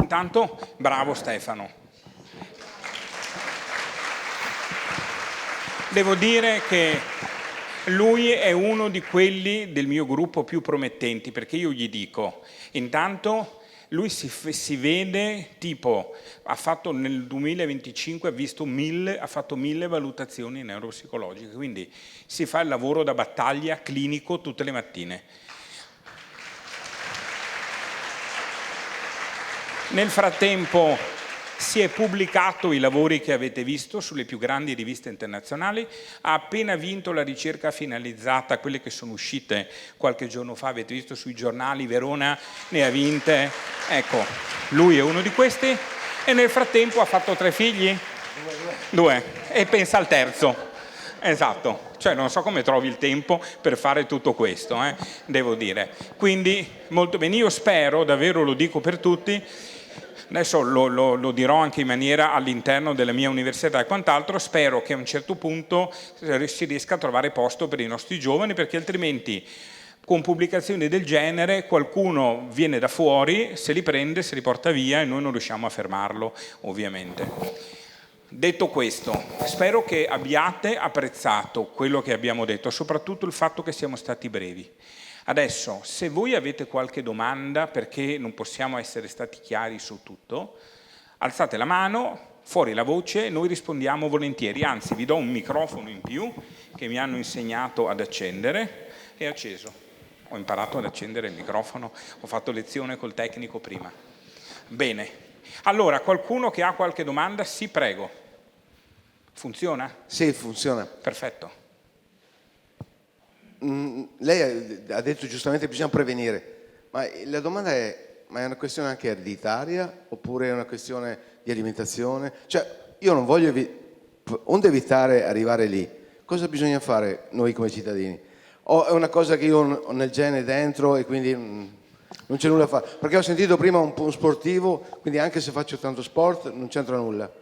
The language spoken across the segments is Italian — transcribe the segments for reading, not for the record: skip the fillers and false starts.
Intanto, bravo Stefano. Devo dire che lui è uno di quelli del mio gruppo più promettenti, perché io gli dico, intanto lui si vede, tipo, ha fatto nel 2025, ha fatto 1000 valutazioni neuropsicologiche, quindi si fa il lavoro da battaglia clinico tutte le mattine. Nel frattempo si è pubblicato i lavori che avete visto sulle più grandi riviste internazionali, ha appena vinto la ricerca finalizzata, quelle che sono uscite qualche giorno fa, avete visto sui giornali, Verona ne ha vinte, ecco, lui è uno di questi, e nel frattempo ha fatto 3 figli? 2, e pensa al terzo, esatto, cioè non so come trovi il tempo per fare tutto questo, devo dire. Quindi molto bene, io spero, davvero lo dico per tutti, adesso lo dirò anche in maniera all'interno della mia università e quant'altro, spero che a un certo punto si riesca a trovare posto per i nostri giovani, perché altrimenti con pubblicazioni del genere qualcuno viene da fuori, se li prende, se li porta via e noi non riusciamo a fermarlo, ovviamente. Detto questo, spero che abbiate apprezzato quello che abbiamo detto, soprattutto il fatto che siamo stati brevi. Adesso, se voi avete qualche domanda, perché non possiamo essere stati chiari su tutto, alzate la mano, fuori la voce, noi rispondiamo volentieri, anzi vi do un microfono in più che mi hanno insegnato ad accendere, è acceso. Ho imparato ad accendere il microfono, ho fatto lezione col tecnico prima. Bene, allora qualcuno che ha qualche domanda, sì, prego. Funziona? Sì, funziona. Perfetto. Lei ha detto giustamente che bisogna prevenire, ma la domanda è, ma è una questione anche ereditaria oppure è una questione di alimentazione? Cioè, io non voglio, onde evitare arrivare lì, cosa bisogna fare noi come cittadini? O è una cosa che io ho nel gene dentro e quindi non c'è nulla da fare? Perché ho sentito prima un sportivo, quindi anche se faccio tanto sport non c'entra nulla.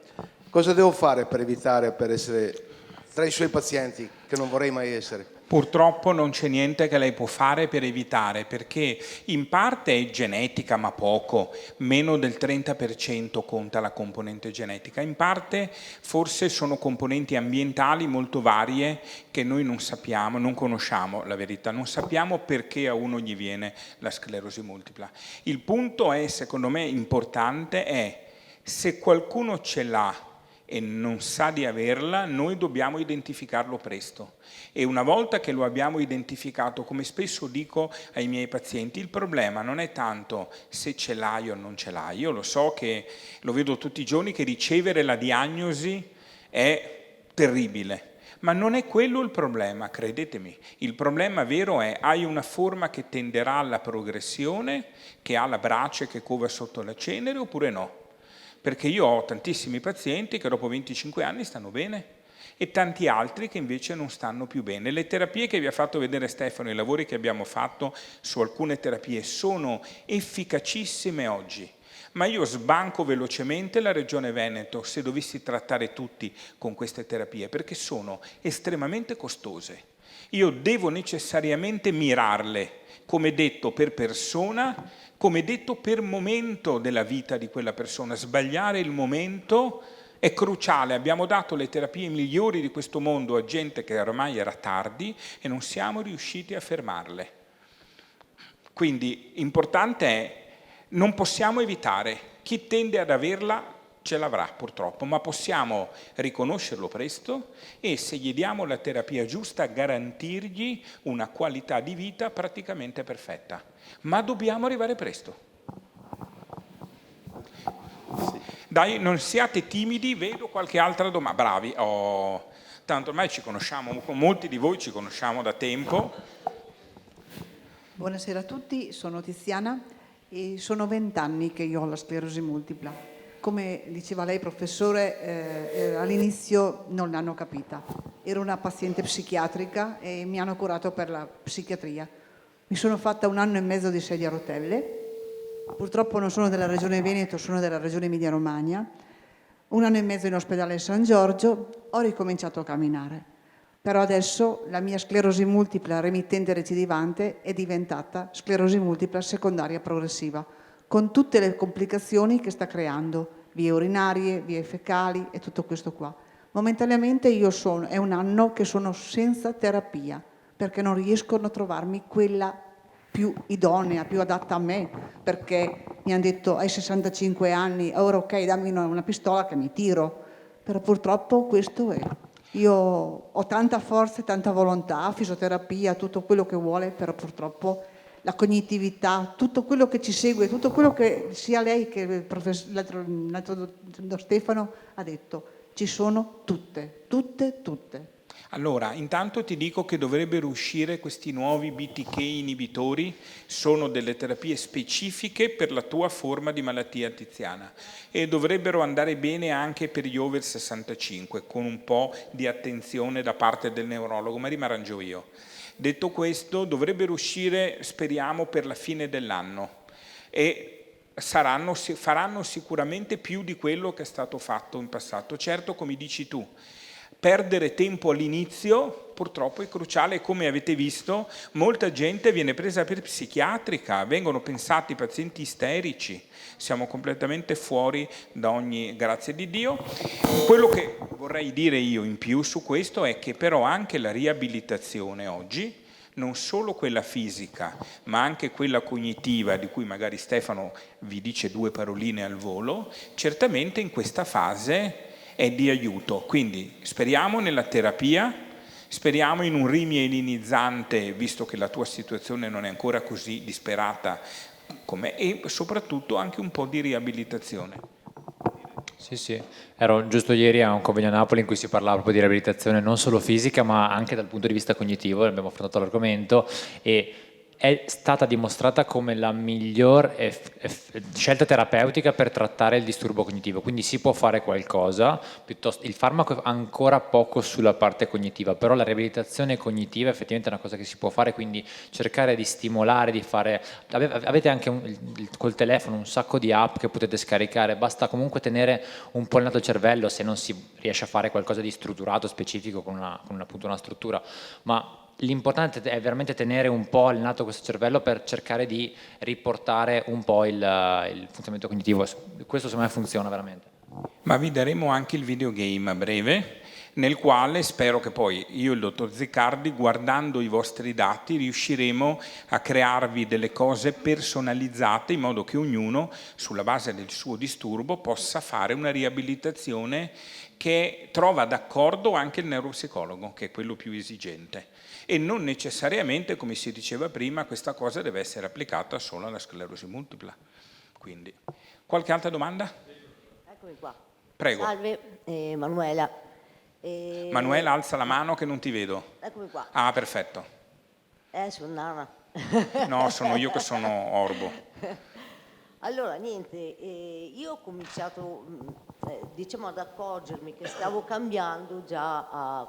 Cosa devo fare per evitare, per essere tra i suoi pazienti, che non vorrei mai essere? Purtroppo non c'è niente che lei può fare per evitare, perché in parte è genetica, ma poco, meno del 30% conta la componente genetica, in parte forse sono componenti ambientali molto varie che noi non sappiamo, non conosciamo la verità, non sappiamo perché a uno gli viene la sclerosi multipla. Il punto è, secondo me, importante è, se qualcuno ce l'ha e non sa di averla, noi dobbiamo identificarlo presto. E una volta che lo abbiamo identificato, come spesso dico ai miei pazienti, il problema non è tanto se ce l'hai o non ce l'hai. Io lo so che lo vedo tutti i giorni che ricevere la diagnosi è terribile. Ma non è quello il problema, credetemi. Il problema vero è: hai una forma che tenderà alla progressione, che ha la brace che cova sotto la cenere, oppure no? Perché io ho tantissimi pazienti che dopo 25 anni stanno bene e tanti altri che invece non stanno più bene. Le terapie che vi ha fatto vedere Stefano, i lavori che abbiamo fatto su alcune terapie sono efficacissime oggi, ma io sbanco velocemente la Regione Veneto se dovessi trattare tutti con queste terapie, perché sono estremamente costose. Io devo necessariamente mirarle, come detto, per persona, come detto per momento della vita di quella persona. Sbagliare il momento è cruciale. Abbiamo dato le terapie migliori di questo mondo a gente che ormai era tardi e non siamo riusciti a fermarle. Quindi importante è, non possiamo evitare, chi tende ad averla ce l'avrà purtroppo, ma possiamo riconoscerlo presto e, se gli diamo la terapia giusta, garantirgli una qualità di vita praticamente perfetta. Ma dobbiamo arrivare presto. Dai, non siate timidi, vedo qualche altra domanda. Bravi, tanto ormai ci conosciamo, molti di voi ci conosciamo da tempo. Buonasera a tutti, sono Tiziana e sono 20 anni che io ho la sclerosi multipla. Come diceva lei, professore, all'inizio non l'hanno capita. Ero una paziente psichiatrica e mi hanno curato per la psichiatria. Mi sono fatta 1 anno e mezzo di sedia a rotelle. Purtroppo non sono della regione Veneto, sono della regione Emilia-Romagna. 1 anno e mezzo in ospedale San Giorgio, ho ricominciato a camminare. Però adesso la mia sclerosi multipla remittente recidivante è diventata sclerosi multipla secondaria progressiva, con tutte le complicazioni che sta creando, vie urinarie, vie fecali e tutto questo qua. Momentaneamente è un anno che sono senza terapia, perché non riesco a trovarmi quella più idonea, più adatta a me, perché mi hanno detto hai 65 anni, ora ok, dammi una pistola che mi tiro, però purtroppo questo è. Io ho tanta forza e tanta volontà, fisioterapia, tutto quello che vuole, però purtroppo la cognitività, tutto quello che ci segue, tutto quello che sia lei che l'altro Stefano ha detto, ci sono tutte. Allora, intanto ti dico che dovrebbero uscire questi nuovi BTK inibitori, sono delle terapie specifiche per la tua forma di malattia tiziana e dovrebbero andare bene anche per gli over 65, con un po' di attenzione da parte del neurologo, ma rimarrangio io. Detto questo, dovrebbero uscire, speriamo, per la fine dell'anno e faranno sicuramente più di quello che è stato fatto in passato. Certo, come dici tu, perdere tempo all'inizio purtroppo è cruciale, come avete visto molta gente viene presa per psichiatrica, vengono pensati pazienti isterici, siamo completamente fuori da ogni grazia di Dio. Quello che vorrei dire io in più su questo è che però anche la riabilitazione oggi, non solo quella fisica, ma anche quella cognitiva, di cui magari Stefano vi dice due paroline al volo, certamente in questa fase è di aiuto. Quindi speriamo nella terapia, speriamo in un rimielinizzante, visto che la tua situazione non è ancora così disperata com'è, e soprattutto anche un po' di riabilitazione. Sì, ero giusto ieri a un convegno a Napoli in cui si parlava proprio di riabilitazione non solo fisica ma anche dal punto di vista cognitivo, abbiamo affrontato l'argomento e è stata dimostrata come la miglior scelta terapeutica per trattare il disturbo cognitivo, quindi si può fare qualcosa, piuttosto il farmaco ha ancora poco sulla parte cognitiva, però la riabilitazione cognitiva effettivamente è una cosa che si può fare, quindi cercare di stimolare, di fare, avete anche col telefono un sacco di app che potete scaricare, basta comunque tenere un po' allenato il cervello se non si riesce a fare qualcosa di strutturato, specifico con appunto una struttura, ma l'importante è veramente tenere un po' allenato questo cervello per cercare di riportare un po' il funzionamento cognitivo. Questo secondo me funziona veramente. Ma vi daremo anche il videogame a breve, nel quale spero che poi io e il dottor Ziccardi, guardando i vostri dati, riusciremo a crearvi delle cose personalizzate in modo che ognuno, sulla base del suo disturbo, possa fare una riabilitazione che trova d'accordo anche il neuropsicologo, che è quello più esigente. E non necessariamente, come si diceva prima, questa cosa deve essere applicata solo alla sclerosi multipla. Quindi, qualche altra domanda? Eccomi qua. Prego. Salve, Manuela. Manuela, alza la mano che non ti vedo. Eccomi qua. Ah, perfetto. Sono Nana. No, sono io che sono orbo. Allora, niente, io ho cominciato, diciamo, ad accorgermi che stavo cambiando già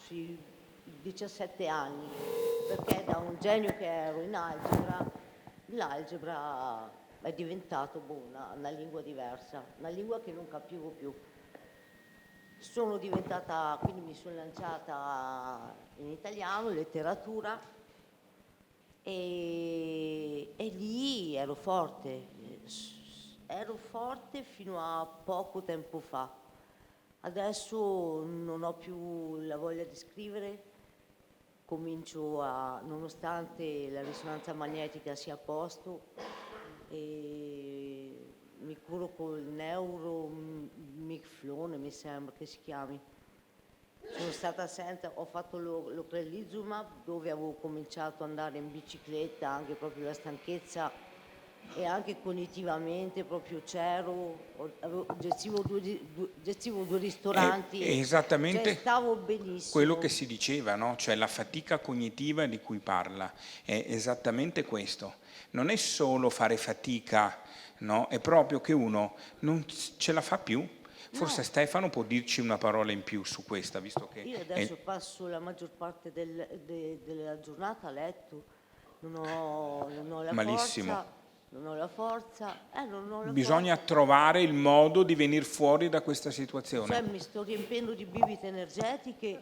sui 17 anni, perché da un genio che ero in algebra, l'algebra è diventato una lingua diversa, una lingua che non capivo più. Sono diventata, quindi mi sono lanciata in italiano, letteratura, e lì ero forte fino a poco tempo fa. Adesso non ho più la voglia di scrivere, nonostante la risonanza magnetica sia a posto, e mi curo col neuromicflone, mi sembra che si chiami. Sono stata assente, ho fatto l'ocrelizumab, dove avevo cominciato ad andare in bicicletta, anche proprio la stanchezza e anche cognitivamente proprio gestivo due ristoranti. È esattamente cioè, stavo benissimo. quello che si diceva, no? Cioè la fatica cognitiva di cui parla, è esattamente questo. Non è solo fare fatica, no? È proprio che uno non ce la fa più. Forse No. Stefano può dirci una parola in più su questa, visto che... Io adesso passo la maggior parte della giornata a letto, non ho la Malissimo. forza, non ho la forza, non ho la Bisogna forza. trovare il modo di venire fuori da questa situazione. Cioè mi sto riempiendo di bibite energetiche,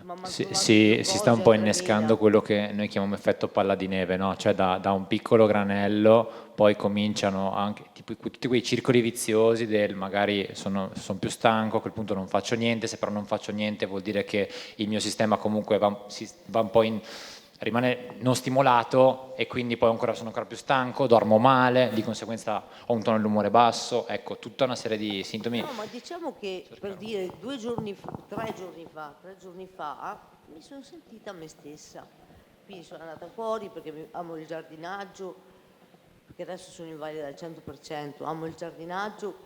ma m'han Si, trovato si glucosio sta un a po' 3000. innescando quello che noi chiamiamo effetto palla di neve, no? Cioè da un piccolo granello poi cominciano anche tipo, tutti quei circoli viziosi del magari sono più stanco, a quel punto non faccio niente, se però non faccio niente vuol dire che il mio sistema comunque va un po' rimane non stimolato e quindi poi sono ancora più stanco, dormo male, di conseguenza ho un tono dell'umore basso, ecco, tutta una serie di sintomi. No, ma diciamo che per dire 3 giorni fa mi sono sentita me stessa. Quindi sono andata fuori perché amo il giardinaggio, perché adesso sono invalida al 100%, amo il giardinaggio,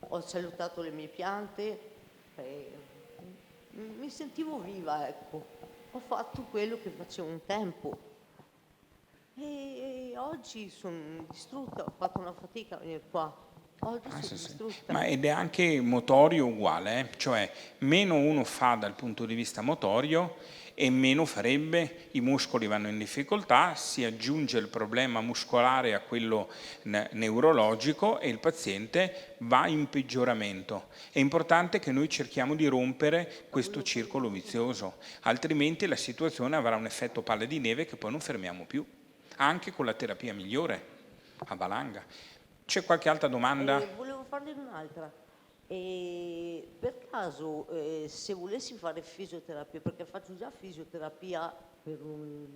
ho salutato le mie piante, mi sentivo viva, ecco. Ho fatto quello che facevo un tempo. E oggi sono distrutta, ho fatto una fatica a venire qua. Oggi sono distrutta. Ma ed è anche motorio uguale, cioè meno uno fa dal punto di vista motorio e meno farebbe, i muscoli vanno in difficoltà, si aggiunge il problema muscolare a quello neurologico e il paziente va in peggioramento. È importante che noi cerchiamo di rompere questo circolo vizioso, altrimenti la situazione avrà un effetto palla di neve che poi non fermiamo più, anche con la terapia migliore, a valanga. C'è qualche altra domanda? Volevo farne un'altra. Per caso, se volessi fare fisioterapia, perché faccio già fisioterapia per un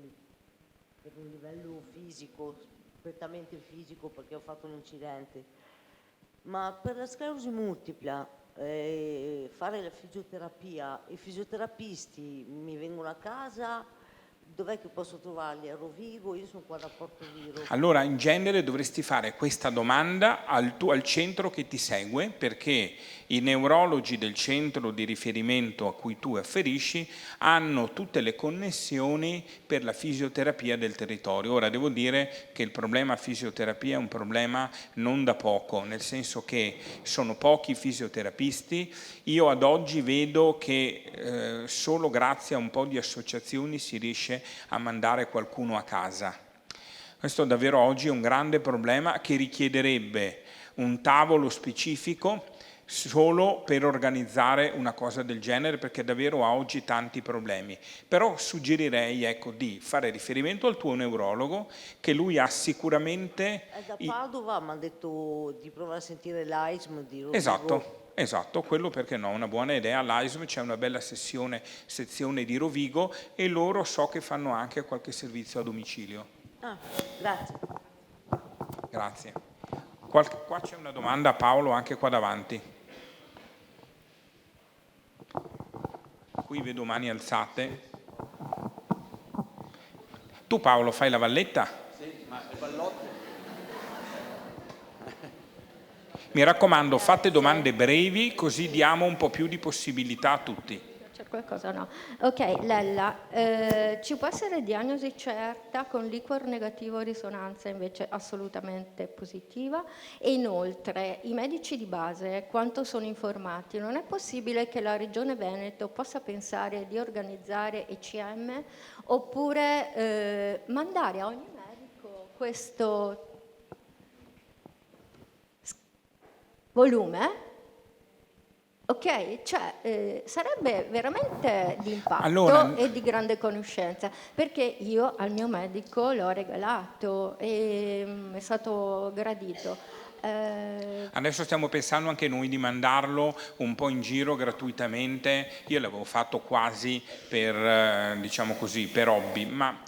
livello fisico, prettamente fisico, perché ho fatto un incidente, ma per la sclerosi multipla, fare la fisioterapia, i fisioterapisti mi vengono a casa, dov'è che posso trovarli? A Rovigo? Io sono qua da Porto Viro. Allora, in genere dovresti fare questa domanda al centro che ti segue, perché i neurologi del centro di riferimento a cui tu afferisci hanno tutte le connessioni per la fisioterapia del territorio. Ora, devo dire che il problema fisioterapia è un problema non da poco, nel senso che sono pochi fisioterapisti. Io ad oggi vedo che solo grazie a un po' di associazioni si riesce a mandare qualcuno a casa. Questo davvero oggi è un grande problema che richiederebbe un tavolo specifico solo per organizzare una cosa del genere, perché davvero ha oggi tanti problemi. Però suggerirei, ecco, di fare riferimento al tuo neurologo, che lui ha sicuramente... Da Padova mi hanno detto di provare a sentire l'AISM di Rovigo. Esatto, quello perché no, una buona idea. All'AISM c'è una bella sezione di Rovigo e loro so che fanno anche qualche servizio a domicilio. Grazie. Grazie. Qua c'è una domanda a Paolo, anche qua davanti. Qui vedo mani alzate. Tu Paolo fai la valletta? Sì, ma le ballotte? Mi raccomando, fate domande brevi, così diamo un po' più di possibilità a tutti. C'è qualcosa no? Ok, Lella, ci può essere diagnosi certa con liquor negativo risonanza invece assolutamente positiva? E inoltre, i medici di base quanto sono informati? Non è possibile che la Regione Veneto possa pensare di organizzare ECM oppure mandare a ogni medico questo volume? Ok, cioè sarebbe veramente di impatto e di grande conoscenza, perché io al mio medico l'ho regalato e è stato gradito. Adesso stiamo pensando anche noi di mandarlo un po' in giro gratuitamente. Io l'avevo fatto quasi per, diciamo così, per hobby, ma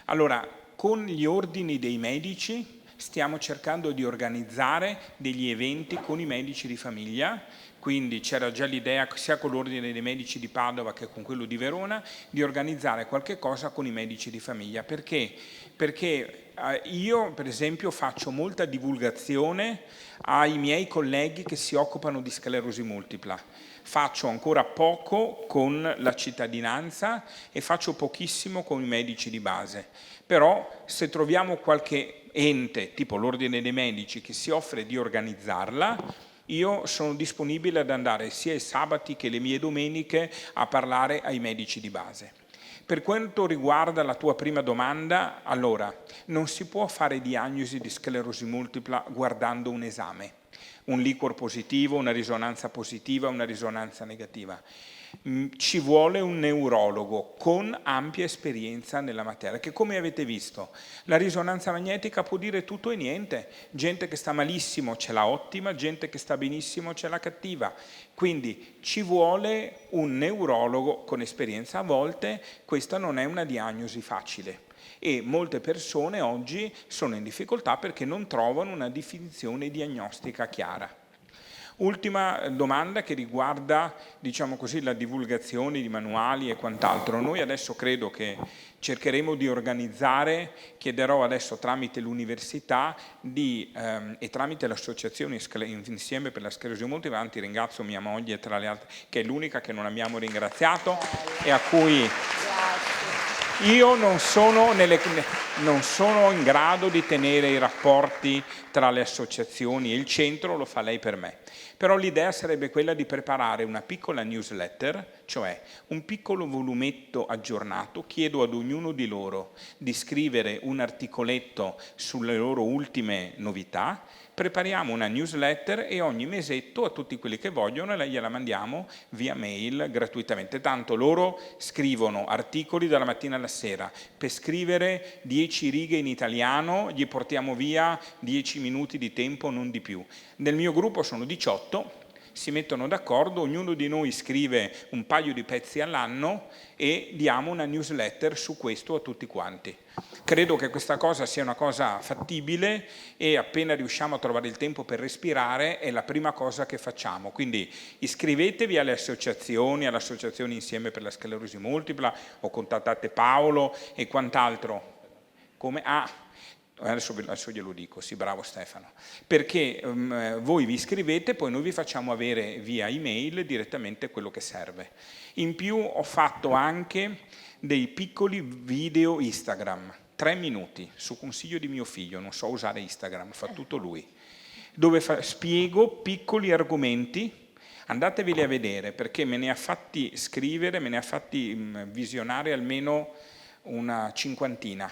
allora con gli ordini dei medici stiamo cercando di organizzare degli eventi con i medici di famiglia. Quindi c'era già l'idea, sia con l'ordine dei medici di Padova che con quello di Verona, di organizzare qualche cosa con i medici di famiglia. Perché? Perché io, per esempio, faccio molta divulgazione ai miei colleghi che si occupano di sclerosi multipla. Faccio ancora poco con la cittadinanza e faccio pochissimo con i medici di base. Però se troviamo qualche ente, tipo l'Ordine dei Medici, che si offre di organizzarla, io sono disponibile ad andare sia i sabati che le mie domeniche a parlare ai medici di base. Per quanto riguarda la tua prima domanda, allora, non si può fare diagnosi di sclerosi multipla guardando un esame, un liquor positivo, una risonanza positiva, una risonanza negativa. Ci vuole un neurologo con ampia esperienza nella materia, che come avete visto, la risonanza magnetica può dire tutto e niente, gente che sta malissimo ce l'ha ottima, gente che sta benissimo ce l'ha cattiva, quindi ci vuole un neurologo con esperienza. A volte questa non è una diagnosi facile e molte persone oggi sono in difficoltà perché non trovano una definizione diagnostica chiara. Ultima domanda che riguarda, diciamo così, la divulgazione di manuali e quant'altro. Noi adesso credo che cercheremo di organizzare, chiederò adesso tramite l'università e tramite l'associazione Insieme per la sclerosi multipla, anzi ringrazio mia moglie tra le altre, che è l'unica che non abbiamo ringraziato e a cui io non sono in grado di tenere i rapporti tra le associazioni e il centro, lo fa lei per me. Però l'idea sarebbe quella di preparare una piccola newsletter, cioè un piccolo volumetto aggiornato. Chiedo ad ognuno di loro di scrivere un articoletto sulle loro ultime novità, prepariamo una newsletter e ogni mesetto a tutti quelli che vogliono gliela mandiamo via mail gratuitamente. Tanto loro scrivono articoli dalla mattina alla sera, per scrivere 10 righe in italiano gli portiamo via 10 minuti di tempo, non di più. Nel mio gruppo sono 18, si mettono d'accordo, ognuno di noi scrive un paio di pezzi all'anno e diamo una newsletter su questo a tutti quanti. Credo che questa cosa sia una cosa fattibile e appena riusciamo a trovare il tempo per respirare è la prima cosa che facciamo. Quindi iscrivetevi alle associazioni, all'associazione Insieme per la sclerosi multipla o contattate Paolo e quant'altro. Adesso glielo dico, sì, bravo Stefano, perché voi vi iscrivete, poi noi vi facciamo avere via email direttamente quello che serve. In più ho fatto anche dei piccoli video Instagram, 3 minuti, su consiglio di mio figlio, non so usare Instagram, fa tutto lui, dove spiego piccoli argomenti. Andateveli a vedere perché me ne ha fatti scrivere, me ne ha fatti visionare almeno una cinquantina.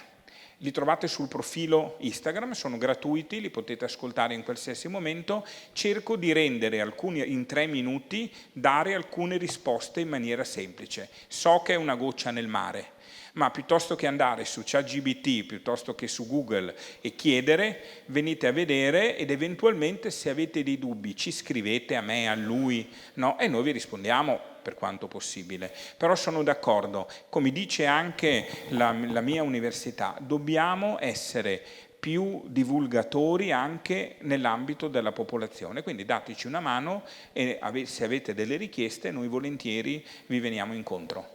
Li trovate sul profilo Instagram, sono gratuiti, li potete ascoltare in qualsiasi momento. Cerco di rendere in 3 minuti, dare alcune risposte in maniera semplice. So che è una goccia nel mare, ma piuttosto che andare su ChatGPT, piuttosto che su Google e chiedere, venite a vedere ed eventualmente se avete dei dubbi ci scrivete a me, a lui, no? E noi vi rispondiamo per quanto possibile. Però sono d'accordo, come dice anche la mia università, dobbiamo essere più divulgatori anche nell'ambito della popolazione, quindi dateci una mano e se avete delle richieste noi volentieri vi veniamo incontro.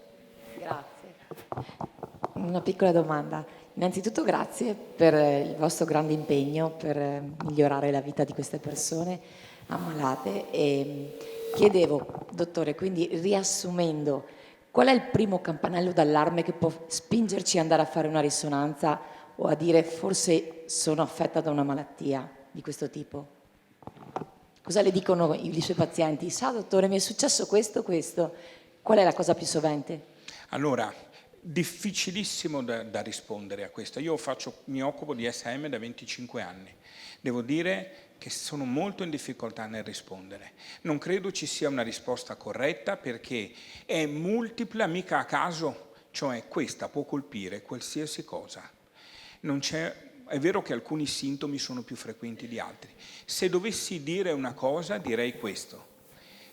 Grazie. Una piccola domanda. Innanzitutto grazie per il vostro grande impegno per migliorare la vita di queste persone ammalate e chiedevo, dottore, quindi riassumendo, qual è il primo campanello d'allarme che può spingerci ad andare a fare una risonanza o a dire forse sono affetta da una malattia di questo tipo? Cosa le dicono i suoi pazienti? Sa, dottore, mi è successo questo. Qual è la cosa più sovente? Allora, difficilissimo da rispondere a questo. Io mi occupo di SM da 25 anni. Devo dire che sono molto in difficoltà nel rispondere. Non credo ci sia una risposta corretta perché è multipla, mica a caso, cioè questa può colpire qualsiasi cosa. È vero che alcuni sintomi sono più frequenti di altri. Se dovessi dire una cosa, direi questo.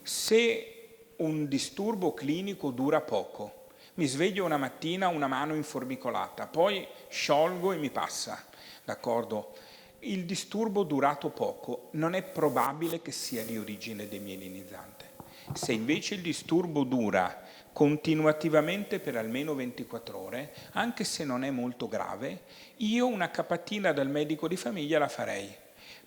Se un disturbo clinico dura poco, mi sveglio una mattina, una mano informicolata, poi sciolgo e mi passa, d'accordo? Il disturbo durato poco non è probabile che sia di origine demyelinizzante. Se invece il disturbo dura continuativamente per almeno 24 ore, anche se non è molto grave, io una capatina dal medico di famiglia la farei.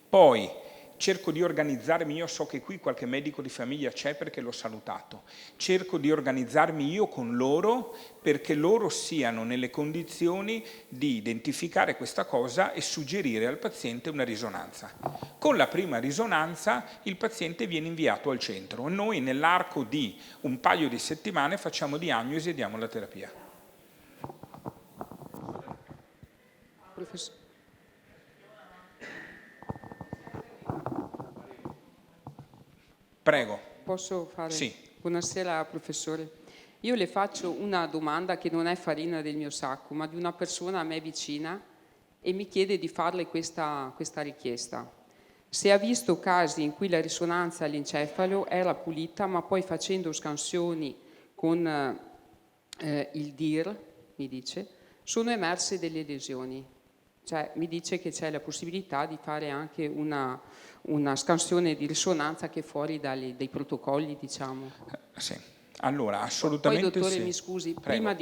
Poi cerco di organizzarmi, io so che qui qualche medico di famiglia c'è perché l'ho salutato, cerco di organizzarmi io con loro perché loro siano nelle condizioni di identificare questa cosa e suggerire al paziente una risonanza. Con la prima risonanza il paziente viene inviato al centro e noi nell'arco di un paio di settimane facciamo diagnosi e diamo la terapia. professore. Prego. Posso fare? Sì. Buonasera professore. Io le faccio una domanda che non è farina del mio sacco, ma di una persona a me vicina e mi chiede di farle questa richiesta. Se ha visto casi in cui la risonanza all'encefalo era pulita, ma poi facendo scansioni con il DIR, mi dice, sono emerse delle lesioni. Cioè mi dice che c'è la possibilità di fare anche una scansione di risonanza che è fuori dai protocolli, diciamo. Sì. Allora, assolutamente Poi, dottore, sì. mi scusi, Prego.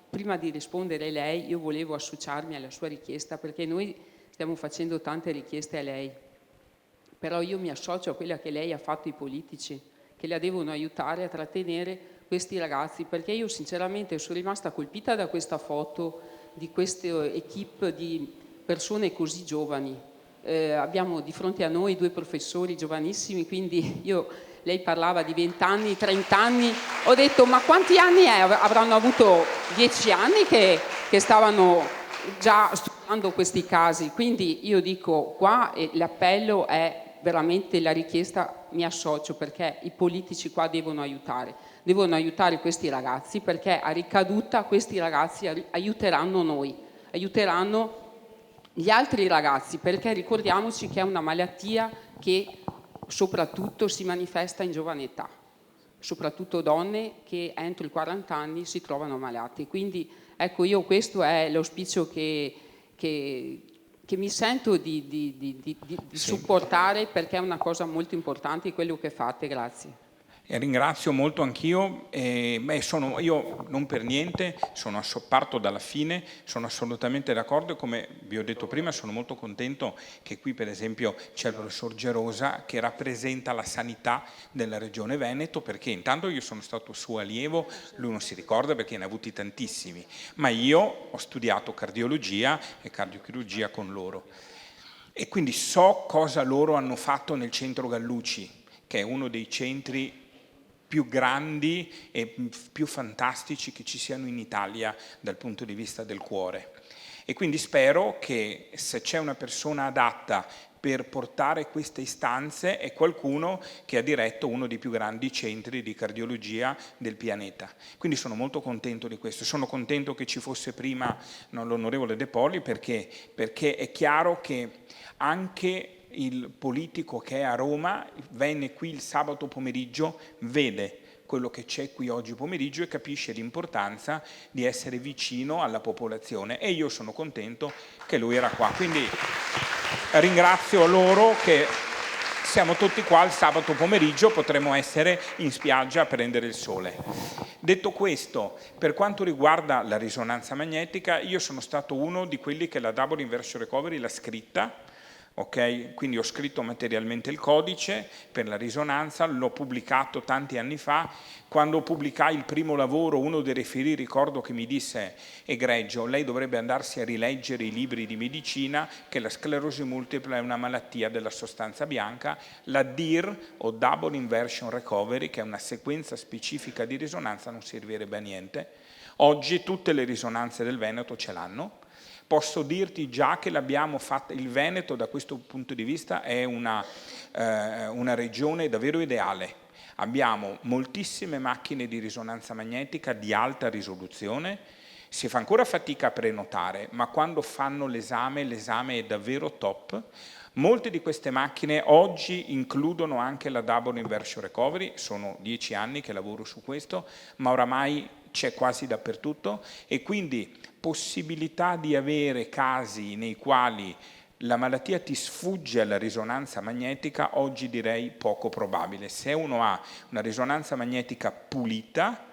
prima di rispondere a lei, io volevo associarmi alla sua richiesta, perché noi stiamo facendo tante richieste a lei, però io mi associo a quella che lei ha fatto ai politici, che la devono aiutare a trattenere questi ragazzi, perché io sinceramente sono rimasta colpita da questa foto di queste equip di persone così giovani. Abbiamo di fronte a noi 2 professori giovanissimi, quindi lei parlava di 20 anni, 30 anni, ho detto ma quanti anni è? Avranno avuto 10 anni che stavano già studiando questi casi, quindi io dico qua l'appello è veramente la richiesta, mi associo, perché i politici qua devono aiutare questi ragazzi, perché a ricaduta questi ragazzi aiuteranno noi, aiuteranno gli altri ragazzi, perché ricordiamoci che è una malattia che soprattutto si manifesta in giovane età, soprattutto donne che entro i 40 anni si trovano ammalate. Quindi ecco, io questo è l'auspicio che mi sento di supportare, perché è una cosa molto importante quello che fate. Grazie. E ringrazio molto anch'io, io non per niente parto dalla fine, sono assolutamente d'accordo e come vi ho detto prima sono molto contento che qui per esempio c'è il professor Gerosa che rappresenta la sanità della regione Veneto, perché intanto io sono stato suo allievo, lui non si ricorda perché ne ha avuti tantissimi, ma io ho studiato cardiologia e cardiochirurgia con loro e quindi so cosa loro hanno fatto nel centro Gallucci, che è uno dei centri più grandi e più fantastici che ci siano in Italia dal punto di vista del cuore. E quindi spero che se c'è una persona adatta per portare queste istanze è qualcuno che ha diretto uno dei più grandi centri di cardiologia del pianeta. Quindi sono molto contento di questo. Sono contento che ci fosse prima l'onorevole De Poli perché è chiaro che anche il politico che è a Roma venne qui il sabato pomeriggio, vede quello che c'è qui oggi pomeriggio e capisce l'importanza di essere vicino alla popolazione e io sono contento che lui era qua. Quindi ringrazio loro che siamo tutti qua il sabato pomeriggio, potremo essere in spiaggia a prendere il sole. Detto questo, per quanto riguarda la risonanza magnetica, io sono stato uno di quelli che la Double Inversion Recovery l'ha scritta. Okay? Quindi ho scritto materialmente il codice per la risonanza, l'ho pubblicato tanti anni fa. Quando pubblicai il primo lavoro, uno dei referì, ricordo che mi disse: egregio, lei dovrebbe andarsi a rileggere i libri di medicina, che la sclerosi multipla è una malattia della sostanza bianca, la DIR o Double Inversion Recovery, che è una sequenza specifica di risonanza, non servirebbe a niente. Oggi tutte le risonanze del Veneto ce l'hanno. Posso dirti già che l'abbiamo fatta, il Veneto da questo punto di vista è una regione davvero ideale. Abbiamo moltissime macchine di risonanza magnetica di alta risoluzione, si fa ancora fatica a prenotare, ma quando fanno l'esame è davvero top. Molte di queste macchine oggi includono anche la Double Inversion Recovery, sono 10 anni che lavoro su questo, ma oramai c'è quasi dappertutto e quindi possibilità di avere casi nei quali la malattia ti sfugge alla risonanza magnetica, oggi direi poco probabile. Se uno ha una risonanza magnetica pulita,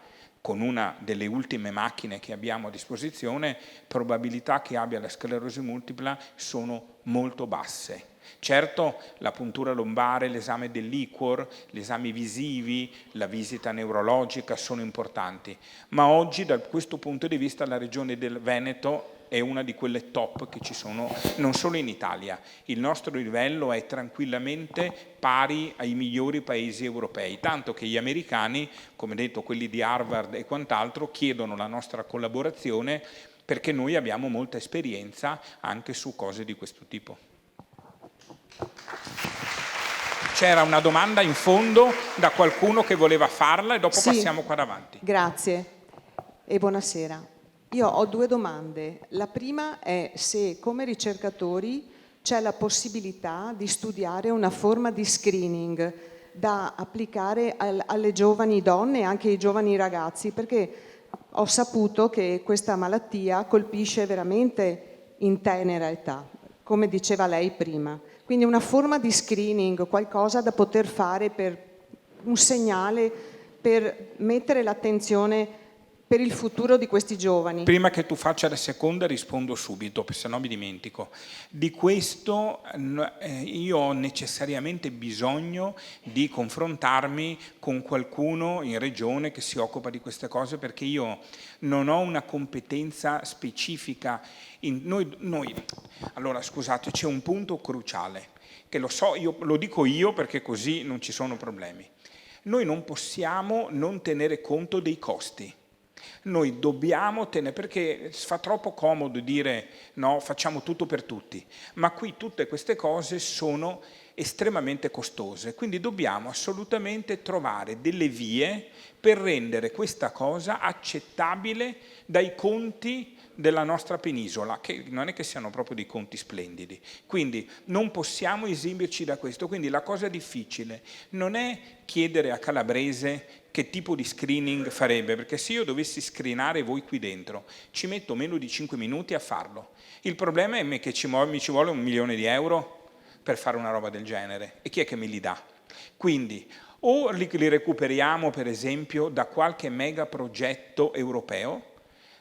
con una delle ultime macchine che abbiamo a disposizione, probabilità che abbia la sclerosi multipla sono molto basse. Certo, la puntura lombare, l'esame del liquor, gli esami visivi, la visita neurologica sono importanti, ma oggi da questo punto di vista la regione del Veneto è una di quelle top che ci sono non solo in Italia. Il nostro livello è tranquillamente pari ai migliori paesi europei, tanto che gli americani, come detto quelli di Harvard e quant'altro, chiedono la nostra collaborazione perché noi abbiamo molta esperienza anche su cose di questo tipo. C'era una domanda in fondo da qualcuno che voleva farla e dopo Sì, passiamo qua davanti. Grazie e buonasera. Io ho 2 domande. La prima è se come ricercatori c'è la possibilità di studiare una forma di screening da applicare alle giovani donne e anche ai giovani ragazzi, perché ho saputo che questa malattia colpisce veramente in tenera età, come diceva lei prima. Quindi una forma di screening, qualcosa da poter fare per un segnale, per mettere l'attenzione per il futuro di questi giovani. Prima che tu faccia la seconda rispondo subito, se no mi dimentico. Di questo io ho necessariamente bisogno di confrontarmi con qualcuno in regione che si occupa di queste cose, perché io non ho una competenza specifica. Allora, scusate, c'è un punto cruciale, che lo so, lo dico io perché così non ci sono problemi. Noi non possiamo non tenere conto dei costi. Noi dobbiamo tenere, perché fa troppo comodo dire no, facciamo tutto per tutti, ma qui tutte queste cose sono estremamente costose, quindi dobbiamo assolutamente trovare delle vie per rendere questa cosa accettabile dai conti della nostra penisola, che non è che siano proprio dei conti splendidi, quindi non possiamo esimerci da questo. Quindi la cosa difficile non è chiedere a Calabrese che tipo di screening farebbe, perché se io dovessi screenare voi qui dentro ci metto meno di 5 minuti a farlo. Il problema è che mi ci vuole 1 milione di euro per fare una roba del genere, e chi è che me li dà? Quindi o li recuperiamo per esempio da qualche mega progetto europeo.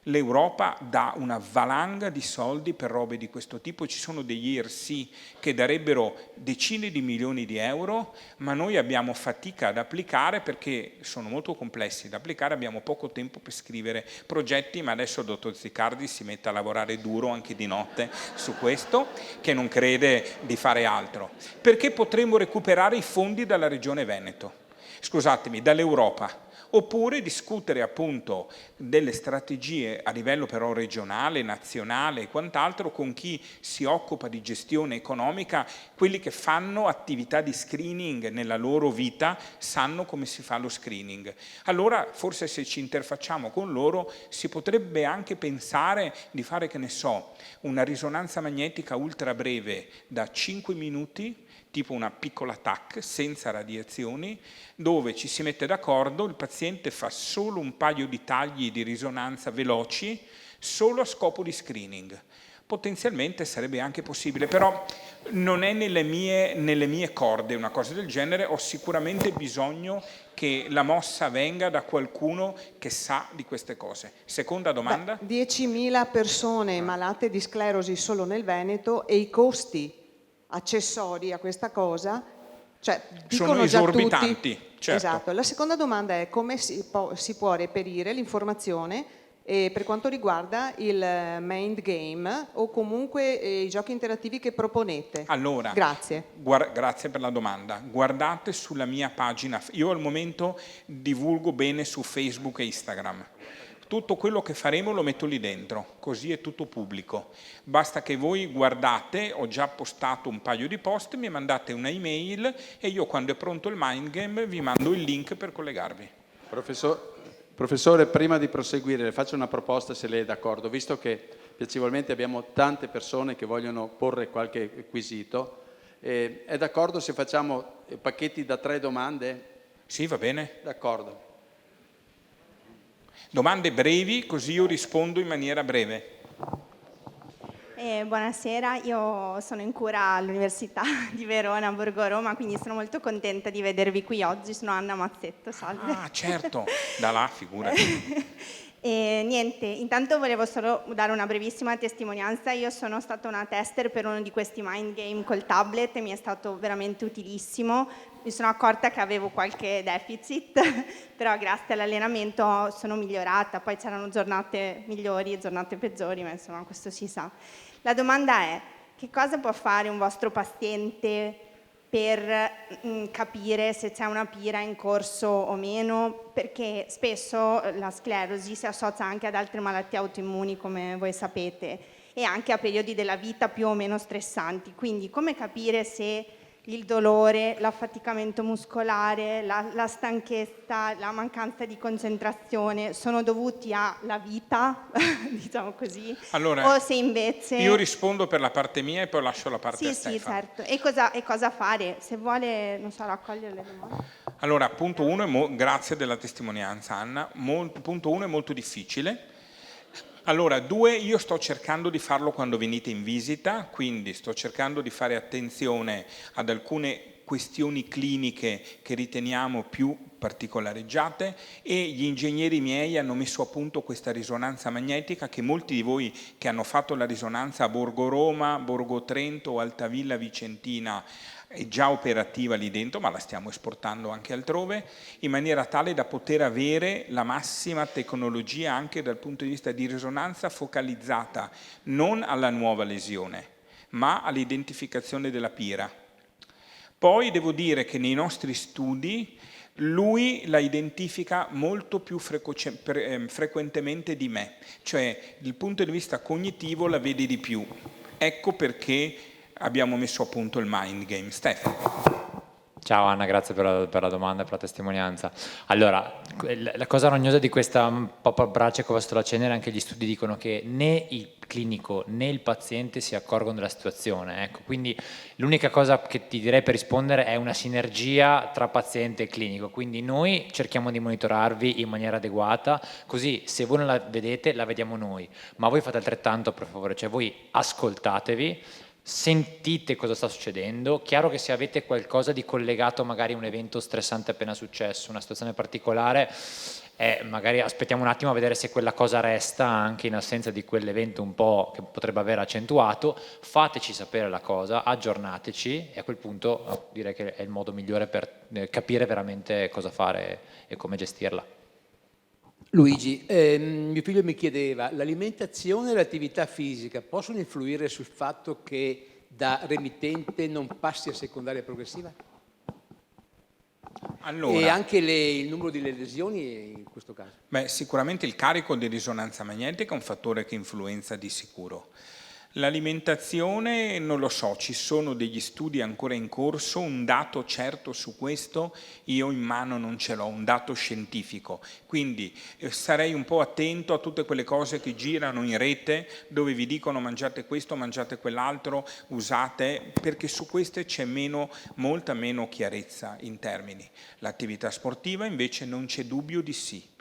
L'Europa dà una valanga di soldi per robe di questo tipo, ci sono degli ERC che darebbero decine di milioni di euro, ma noi abbiamo fatica ad applicare perché sono molto complessi da applicare, abbiamo poco tempo per scrivere progetti, ma adesso il dottor Ziccardi si mette a lavorare duro anche di notte su questo, che non crede di fare altro, perché potremmo recuperare i fondi dalla Regione Veneto, scusatemi, dall'Europa. Oppure discutere appunto delle strategie a livello però regionale, nazionale e quant'altro con chi si occupa di gestione economica, quelli che fanno attività di screening nella loro vita sanno come si fa lo screening. Allora forse se ci interfacciamo con loro si potrebbe anche pensare di fare, che ne so, una risonanza magnetica ultra breve da 5 minuti, tipo una piccola TAC senza radiazioni, dove ci si mette d'accordo, il paziente fa solo un paio di tagli di risonanza veloci, solo a scopo di screening. Potenzialmente sarebbe anche possibile, però non è nelle mie corde una cosa del genere, ho sicuramente bisogno che la mossa venga da qualcuno che sa di queste cose. Seconda domanda? 10.000 persone malate di sclerosi solo nel Veneto e i costi accessori a questa cosa, cioè dicono sono già esorbitanti, tutti. certo. Esatto. La seconda domanda è come si può reperire l'informazione per quanto riguarda il main game o comunque i giochi interattivi che proponete. Allora, grazie. Grazie per la domanda. Guardate sulla mia pagina, io al momento divulgo bene su Facebook e Instagram. Tutto quello che faremo lo metto lì dentro, così è tutto pubblico. Basta che voi guardate, ho già postato un paio di post, mi mandate una email e io quando è pronto il mind game vi mando il link per collegarvi. Professore, prima di proseguire le faccio una proposta, se lei è d'accordo, visto che piacevolmente abbiamo tante persone che vogliono porre qualche quesito, è d'accordo se facciamo pacchetti da 3 domande? Sì, va bene. D'accordo. Domande brevi, così io rispondo in maniera breve. Buonasera, io sono in cura all'Università di Verona, Borgo Roma, quindi sono molto contenta di vedervi qui oggi. Sono Anna Mazzetto, salve. Ah, certo, da là, figurati. E niente, intanto volevo solo dare una brevissima testimonianza. Io sono stata una tester per uno di questi mind game col tablet e mi è stato veramente utilissimo. Mi sono accorta che avevo qualche deficit, però grazie all'allenamento sono migliorata. Poi c'erano giornate migliori e giornate peggiori, ma insomma questo si sa. La domanda è: che cosa può fare un vostro paziente per capire se c'è una PIRA in corso o meno, perché spesso la sclerosi si associa anche ad altre malattie autoimmuni, come voi sapete, e anche a periodi della vita più o meno stressanti. Quindi come capire se il dolore, l'affaticamento muscolare, la stanchezza, la mancanza di concentrazione sono dovuti alla vita, diciamo così, Allora, o se invece... io rispondo per la parte mia e poi lascio la parte a Sì, Stefano. certo. E cosa fare? Se vuole, non so, raccogliere le domande. Allora, punto 1, grazie della testimonianza Anna, punto 1 è molto difficile. Allora, 2, io sto cercando di farlo quando venite in visita, quindi sto cercando di fare attenzione ad alcune questioni cliniche che riteniamo più particolareggiate, e gli ingegneri miei hanno messo a punto questa risonanza magnetica che molti di voi che hanno fatto la risonanza a Borgo Roma, Borgo Trento o Altavilla Vicentina è già operativa lì dentro, ma la stiamo esportando anche altrove, in maniera tale da poter avere la massima tecnologia anche dal punto di vista di risonanza focalizzata non alla nuova lesione, ma all'identificazione della PIRA. Poi devo dire che nei nostri studi lui la identifica molto più frequentemente di me, cioè dal punto di vista cognitivo la vede di più. Ecco perché abbiamo messo a punto il Mind Game. Stefano. Ciao Anna, grazie per la domanda e per la testimonianza. Allora, la cosa rognosa di questa braccia e covasto la cenere, anche gli studi dicono che né il clinico né il paziente si accorgono della situazione. Ecco, quindi l'unica cosa che ti direi per rispondere è una sinergia tra paziente e clinico. Quindi noi cerchiamo di monitorarvi in maniera adeguata, così se voi non la vedete la vediamo noi, ma voi fate altrettanto per favore, cioè voi ascoltatevi, sentite cosa sta succedendo. Chiaro che se avete qualcosa di collegato magari a un evento stressante appena successo, una situazione particolare, magari aspettiamo un attimo a vedere se quella cosa resta anche in assenza di quell'evento un po' che potrebbe aver accentuato. Fateci sapere la cosa, aggiornateci, e a quel punto direi che è il modo migliore per capire veramente cosa fare e come gestirla. Luigi, mio figlio mi chiedeva, l'alimentazione e l'attività fisica possono influire sul fatto che da remitente non passi a secondaria progressiva? Allora, e anche il numero di lesioni in questo caso? Beh, sicuramente il carico di risonanza magnetica è un fattore che influenza di sicuro. L'alimentazione non lo so, ci sono degli studi ancora in corso, un dato certo su questo io in mano non ce l'ho, un dato scientifico, quindi sarei un po' attento a tutte quelle cose che girano in rete dove vi dicono mangiate questo, mangiate quell'altro, usate, perché su queste c'è molta meno chiarezza in termini. L'attività sportiva invece non c'è dubbio di sì.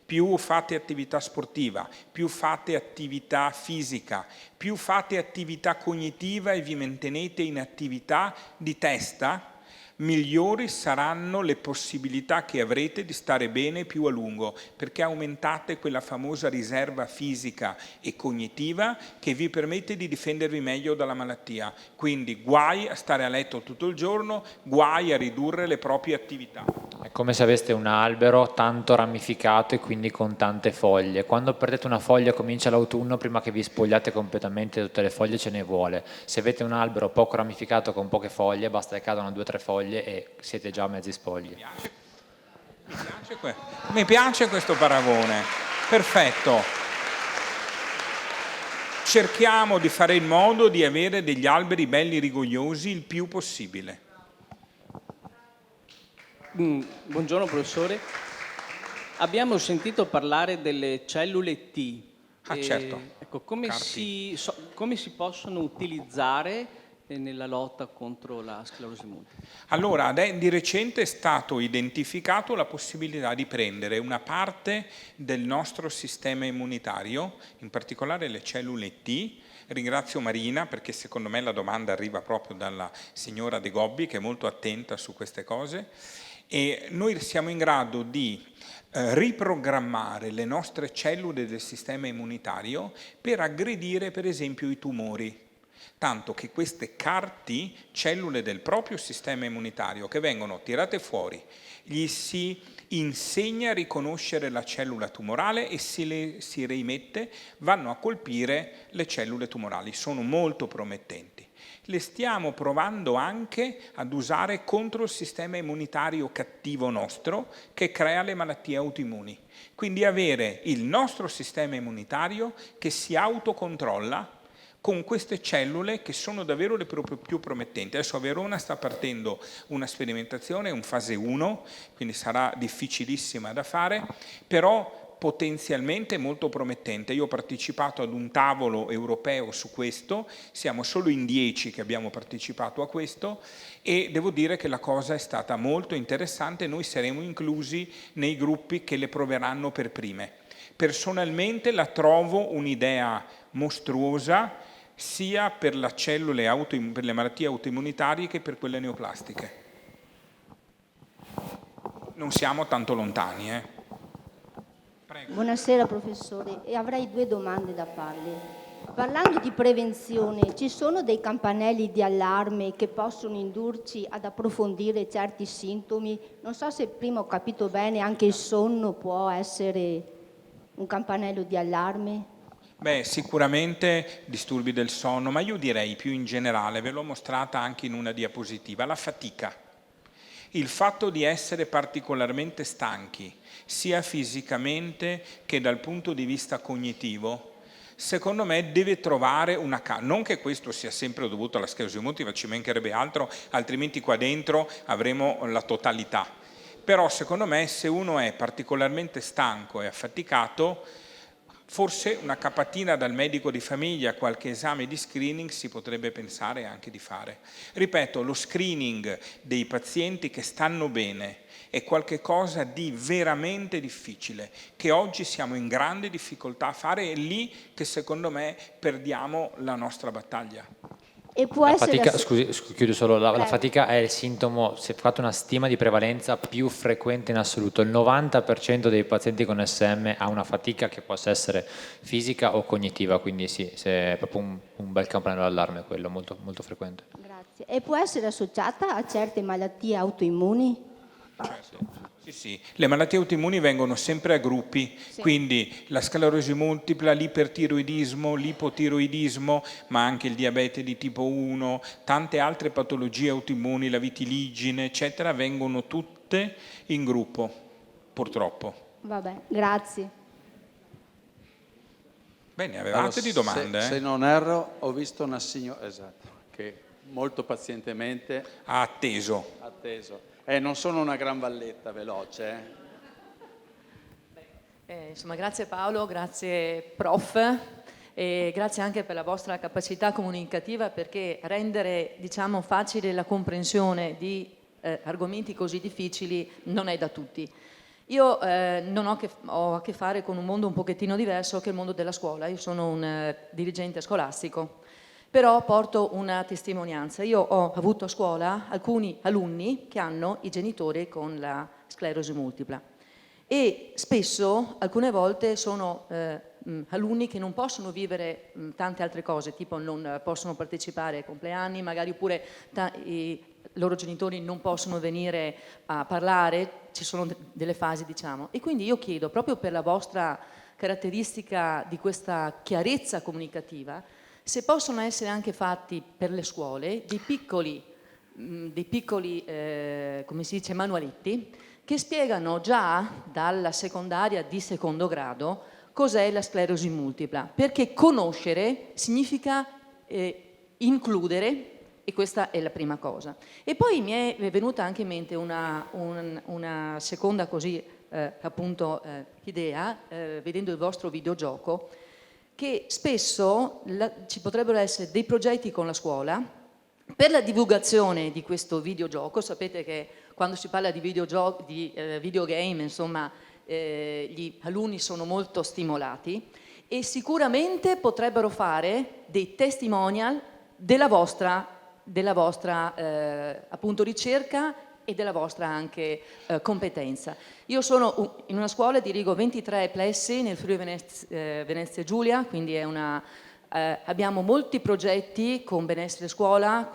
Più fate attività sportiva, più fate attività fisica, più fate attività cognitiva e vi mantenete in attività di testa, migliori saranno le possibilità che avrete di stare bene più a lungo, perché aumentate quella famosa riserva fisica e cognitiva che vi permette di difendervi meglio dalla malattia. Quindi guai a stare a letto tutto il giorno, guai a ridurre le proprie attività. È come se aveste un albero tanto ramificato e quindi con tante foglie. Quando perdete una foglia comincia l'autunno, prima che vi spogliate completamente tutte le foglie ce ne vuole. Se avete un albero poco ramificato con poche foglie, basta che cadano 2 o 3 foglie e siete già mezzi spogli. Mi piace questo paragone, perfetto. Cerchiamo di fare in modo di avere degli alberi belli rigogliosi il più possibile. Buongiorno professore, abbiamo sentito parlare delle cellule T. Certo. Ecco, come si possono utilizzare nella lotta contro la sclerosi multipla? Allora, di recente è stato identificato la possibilità di prendere una parte del nostro sistema immunitario, in particolare le cellule T. Ringrazio Marina perché secondo me la domanda arriva proprio dalla signora De Gobbi, che è molto attenta su queste cose, e noi siamo in grado di riprogrammare le nostre cellule del sistema immunitario per aggredire per esempio i tumori. Tanto che queste CAR-T, cellule del proprio sistema immunitario che vengono tirate fuori, gli si insegna a riconoscere la cellula tumorale e si rimette, vanno a colpire le cellule tumorali, sono molto promettenti. le stiamo provando anche ad usare contro il sistema immunitario cattivo nostro che crea le malattie autoimmuni. Quindi avere il nostro sistema immunitario che si autocontrolla con queste cellule che sono davvero le più promettenti. Adesso a Verona sta partendo una sperimentazione, un fase 1, quindi sarà difficilissima da fare, però potenzialmente molto promettente. Io ho partecipato ad un tavolo europeo su questo, siamo solo in 10 che abbiamo partecipato a questo e devo dire che la cosa è stata molto interessante, noi saremo inclusi nei gruppi che le proveranno per prime. Personalmente la trovo un'idea mostruosa sia per le per le malattie autoimmunitarie che per quelle neoplastiche. Non siamo tanto lontani, Prego. Buonasera professore, e avrei 2 domande da farle. Parlando di prevenzione, ci sono dei campanelli di allarme che possono indurci ad approfondire certi sintomi? Non so se prima ho capito bene, anche il sonno può essere un campanello di allarme? Beh, sicuramente disturbi del sonno, ma io direi più in generale, ve l'ho mostrata anche in una diapositiva, la fatica. Il fatto di essere particolarmente stanchi, sia fisicamente che dal punto di vista cognitivo, secondo me deve trovare una causa. Non che questo sia sempre dovuto alla sclerosi multipla, ci mancherebbe altro, altrimenti qua dentro avremo la totalità. Però secondo me se uno è particolarmente stanco e affaticato, forse una capatina dal medico di famiglia, qualche esame di screening si potrebbe pensare anche di fare. Ripeto, lo screening dei pazienti che stanno bene è qualcosa di veramente difficile, che oggi siamo in grande difficoltà a fare, è lì che secondo me perdiamo la nostra battaglia. E può La essere fatica, scusi, chiudo solo, la fatica è il sintomo, si è fatto una stima di prevalenza più frequente in assoluto, il 90% dei pazienti con SM ha una fatica che possa essere fisica o cognitiva, quindi sì, è proprio un bel campanello d'allarme quello, molto, molto frequente. Grazie. E può essere associata a certe malattie autoimmuni? Sì, le malattie autoimmuni vengono sempre a gruppi, quindi la sclerosi multipla, l'ipertiroidismo, l'ipotiroidismo, ma anche il diabete di tipo 1, tante altre patologie autoimmuni, la vitiligine, eccetera, vengono tutte in gruppo, purtroppo. Vabbè, grazie. Bene, avevate di domande? Se non erro, ho visto una signora, esatto, che molto pazientemente ha atteso. Non sono una gran valletta veloce. Insomma, grazie Paolo, grazie prof, e grazie anche per la vostra capacità comunicativa, perché rendere, diciamo, facile la comprensione di argomenti così difficili non è da tutti. Io ho a che fare con un mondo un pochettino diverso che il mondo della scuola. Io sono un dirigente scolastico, però porto una testimonianza. Io ho avuto a scuola alcuni alunni che hanno i genitori con la sclerosi multipla e spesso, alcune volte, sono alunni che non possono vivere tante altre cose, tipo non possono partecipare ai compleanni, magari oppure i loro genitori non possono venire a parlare, ci sono delle fasi, diciamo. E quindi io chiedo, proprio per la vostra caratteristica di questa chiarezza comunicativa, se possono essere anche fatti per le scuole dei piccoli come si dice, manualetti che spiegano già dalla secondaria di secondo grado cos'è la sclerosi multipla, perché conoscere significa includere, e questa è la prima cosa. E poi mi è venuta anche in mente una seconda così idea, vedendo il vostro videogioco, che spesso ci potrebbero essere dei progetti con la scuola per la divulgazione di questo videogioco. Sapete che quando si parla di videogame, insomma, gli alunni sono molto stimolati e sicuramente potrebbero fare dei testimonial della vostra appunto ricerca e della vostra anche competenza. Io sono in una scuola, dirigo 23 plessi nel Friuli Venezia Giulia, quindi abbiamo molti progetti con benessere scuola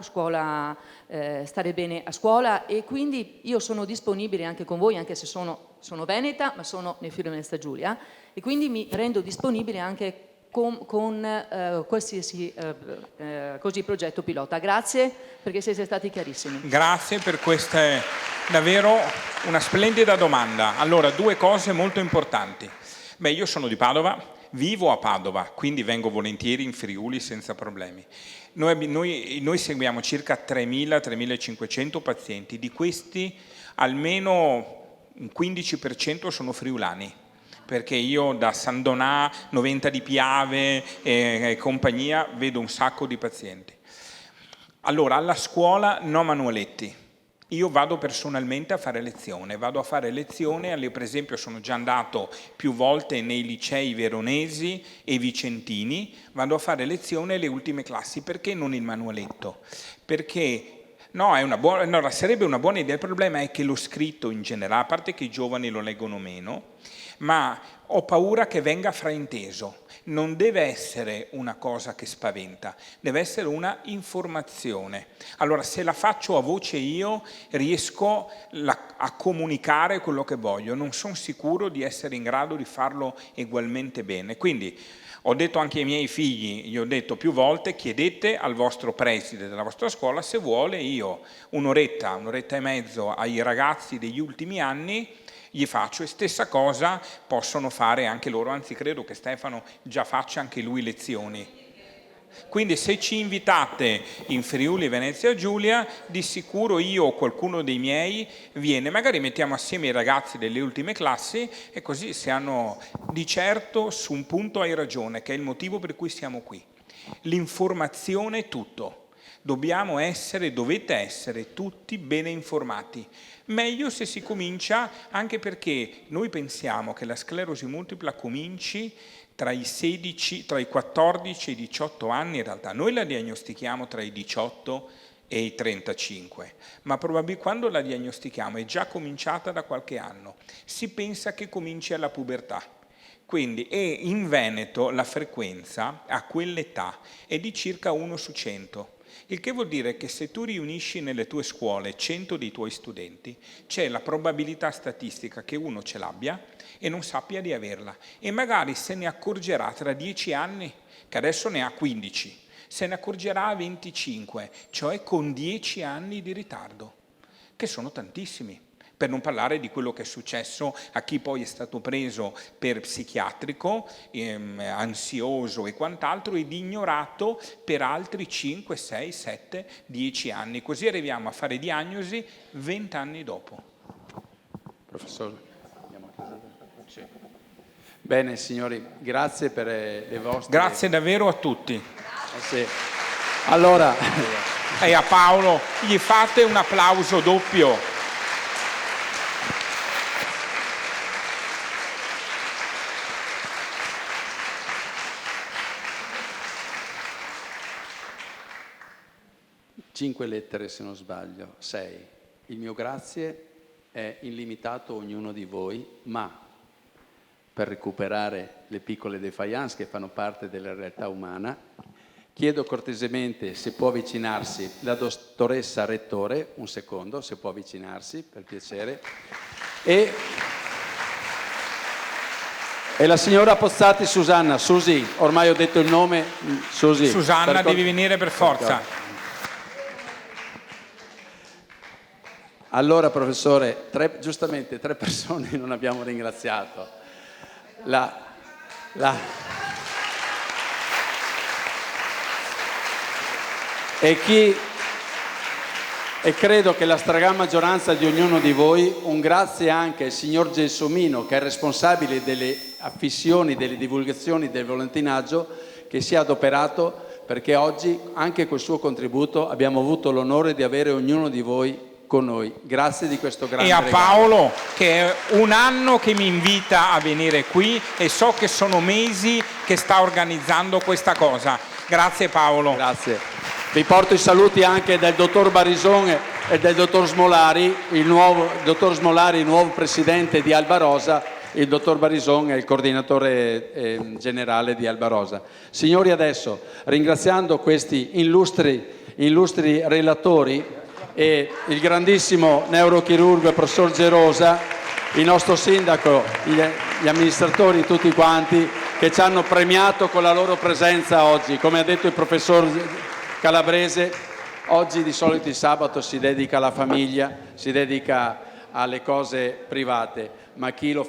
stare bene a scuola, e quindi io sono disponibile anche con voi, anche se sono veneta, ma sono nel Friuli Venezia Giulia, e quindi mi rendo disponibile anche con qualsiasi così progetto pilota. Grazie perché siete stati chiarissimi. Grazie per questa davvero una splendida domanda. Allora, 2 cose molto importanti. Beh, io sono di Padova, vivo a Padova, quindi vengo volentieri in Friuli senza problemi. Noi seguiamo circa 3.000-3.500 pazienti, di questi almeno un 15% sono friulani, perché io da San Donà, Noventa di Piave e compagnia vedo un sacco di pazienti. Allora, alla scuola no manualetti. Io vado personalmente a fare lezione, per esempio sono già andato più volte nei licei veronesi e vicentini, vado a fare lezione alle ultime classi. Perché non il manualetto? Perché sarebbe una buona idea, il problema è che lo scritto in generale, a parte che i giovani lo leggono meno, ma ho paura che venga frainteso. Non deve essere una cosa che spaventa, deve essere una informazione. Allora, se la faccio a voce io, riesco a comunicare quello che voglio. Non sono sicuro di essere in grado di farlo ugualmente bene. Quindi ho detto anche ai miei figli, gli ho detto più volte, chiedete al vostro preside della vostra scuola se vuole io un'oretta e mezzo ai ragazzi degli ultimi anni gli faccio, e stessa cosa possono fare anche loro, anzi credo che Stefano già faccia anche lui lezioni. Quindi se ci invitate in Friuli Venezia Giulia, di sicuro io o qualcuno dei miei viene, magari mettiamo assieme i ragazzi delle ultime classi e così si hanno di certo su un punto hai ragione, che è il motivo per cui siamo qui. L'informazione è tutto. Dovete essere tutti bene informati. Meglio se si comincia, anche perché noi pensiamo che la sclerosi multipla cominci tra i 14 e i 18 anni, in realtà noi la diagnostichiamo tra i 18 e i 35, ma probabilmente quando la diagnostichiamo è già cominciata da qualche anno. Si pensa che cominci alla pubertà. Quindi, e in Veneto la frequenza a quell'età è di circa 1 su 100. Il che vuol dire che se tu riunisci nelle tue scuole 100 dei tuoi studenti, c'è la probabilità statistica che uno ce l'abbia e non sappia di averla. E magari se ne accorgerà tra 10 anni, che adesso ne ha 15, se ne accorgerà a 25, cioè con 10 anni di ritardo, che sono tantissimi. Per non parlare di quello che è successo a chi poi è stato preso per psichiatrico, ansioso e quant'altro, ed ignorato per altri 5, 6, 7, 10 anni. Così arriviamo a fare diagnosi 20 anni dopo. Professore, andiamo a casa. Sì. Bene signori, grazie per le vostre... Grazie davvero a tutti. Sì. Allora... E a Paolo gli fate un applauso doppio. Cinque lettere se non sbaglio, 6. Il mio grazie è illimitato a ognuno di voi, ma per recuperare le piccole défaillance che fanno parte della realtà umana, chiedo cortesemente se può avvicinarsi la dottoressa Rettore, un secondo, se può avvicinarsi per piacere, e la signora Pozzati Susanna. Susi, ormai ho detto il nome, Susi. Susanna, devi venire per forza. Allora, professore, giustamente 3 persone non abbiamo ringraziato. E credo che la stragrande maggioranza di ognuno di voi, un grazie anche al signor Gelsomino, che è responsabile delle affissioni, delle divulgazioni del volantinaggio, che si è adoperato perché oggi, anche col suo contributo, abbiamo avuto l'onore di avere ognuno di voi con noi. Grazie di questo grande regalo. E a Paolo, regalo. che è un anno che mi invita a venire qui e so che sono mesi che sta organizzando questa cosa. Grazie Paolo. Grazie. Vi porto i saluti anche del dottor Barison e del dottor Smolari, il nuovo presidente di Alba Rosa. Il dottor Barison è il coordinatore generale di Alba Rosa. Signori, adesso, ringraziando questi illustri relatori, e il grandissimo neurochirurgo e professor Gerosa, il nostro sindaco, gli amministratori tutti quanti, che ci hanno premiato con la loro presenza oggi. Come ha detto il professor Calabrese, oggi di solito il sabato si dedica alla famiglia, si dedica alle cose private, ma chi lo